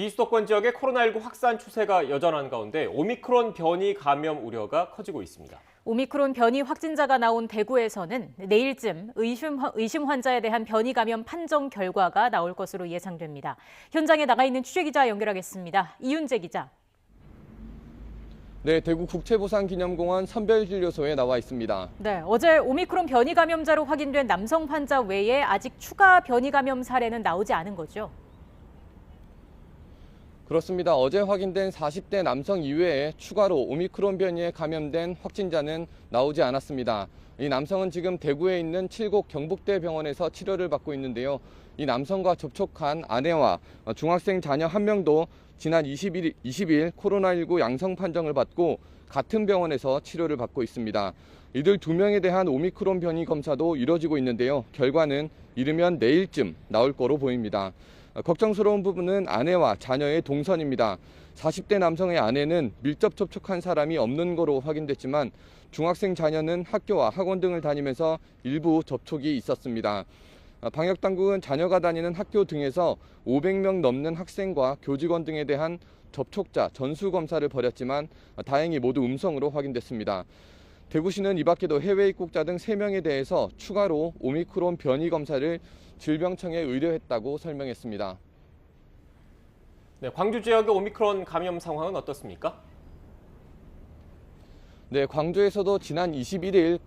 비수도권 지역의 코로나19 확산 추세가 여전한 가운데 오미크론 변이 감염 우려가 커지고 있습니다. 오미크론 변이 확진자가 나온 대구에서는 내일쯤 의심 환자에 대한 변이 감염 판정 결과가 나올 것으로 예상됩니다. 현장에 나가 있는 취재기자 연결하겠습니다. 이윤재 기자. 네, 대구 국채보상기념공원 선별진료소에 나와 있습니다. 네, 어제 오미크론 변이 감염자로 확인된 남성 환자 외에 아직 추가 변이 감염 사례는 나오지 않은 거죠? 그렇습니다. 어제 확인된 40대 남성 이외에 추가로 오미크론 변이에 감염된 확진자는 나오지 않았습니다. 이 남성은 지금 대구에 있는 칠곡 경북대 병원에서 치료를 받고 있는데요. 이 남성과 접촉한 아내와 중학생 자녀 한 명도 지난 20일 코로나19 양성 판정을 받고 같은 병원에서 치료를 받고 있습니다. 이들 2명에 대한 오미크론 변이 검사도 이뤄지고 있는데요. 결과는 이르면 내일쯤 나올 거로 보입니다. 걱정스러운 부분은 아내와 자녀의 동선입니다. 40대 남성의 아내는 밀접 접촉한 사람이 없는 거로 확인됐지만 중학생 자녀는 학교와 학원 등을 다니면서 일부 접촉이 있었습니다. 방역당국은 자녀가 다니는 학교 등에서 500명 넘는 학생과 교직원 등에 대한 접촉자 전수검사를 벌였지만 다행히 모두 음성으로 확인됐습니다. 대구시는 이 밖에도 해외 입국자 등 3명에 대해서 추가로 오미크론 변이 검사를 질병청에 의뢰했다고 설명했습니다. 네, 광주 지역의 오미크론 감염 상황은 어떻습니까? 네, 광주에서도 지난 21일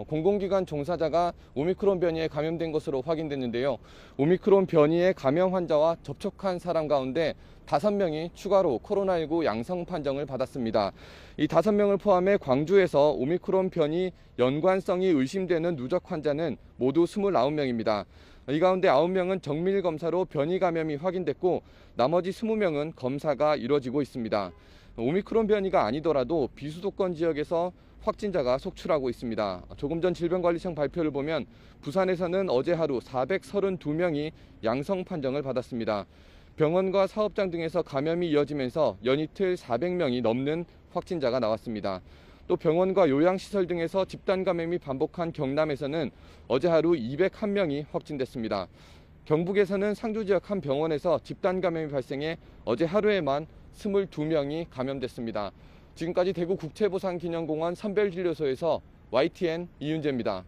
공공기관 종사자가 오미크론 변이에 감염된 것으로 확인됐는데요. 오미크론 변이의 감염 환자와 접촉한 사람 가운데 5명이 추가로 코로나19 양성 판정을 받았습니다. 이 5명을 포함해 광주에서 오미크론 변이 연관성이 의심되는 누적 환자는 모두 29명입니다. 이 가운데 9명은 정밀 검사로 변이 감염이 확인됐고 나머지 20명은 검사가 이뤄지고 있습니다. 오미크론 변이가 아니더라도 비수도권 지역에서 확진자가 속출하고 있습니다. 조금 전 질병관리청 발표를 보면 부산에서는 어제 하루 432명이 양성 판정을 받았습니다. 병원과 사업장 등에서 감염이 이어지면서 연이틀 400명이 넘는 확진자가 나왔습니다. 또 병원과 요양시설 등에서 집단 감염이 반복한 경남에서는 어제 하루 201명이 확진됐습니다. 경북에서는 상주 지역 한 병원에서 집단 감염이 발생해 어제 하루에만 22명이 감염됐습니다. 지금까지 대구 국채보상기념공원 선별진료소에서 YTN 이윤재입니다.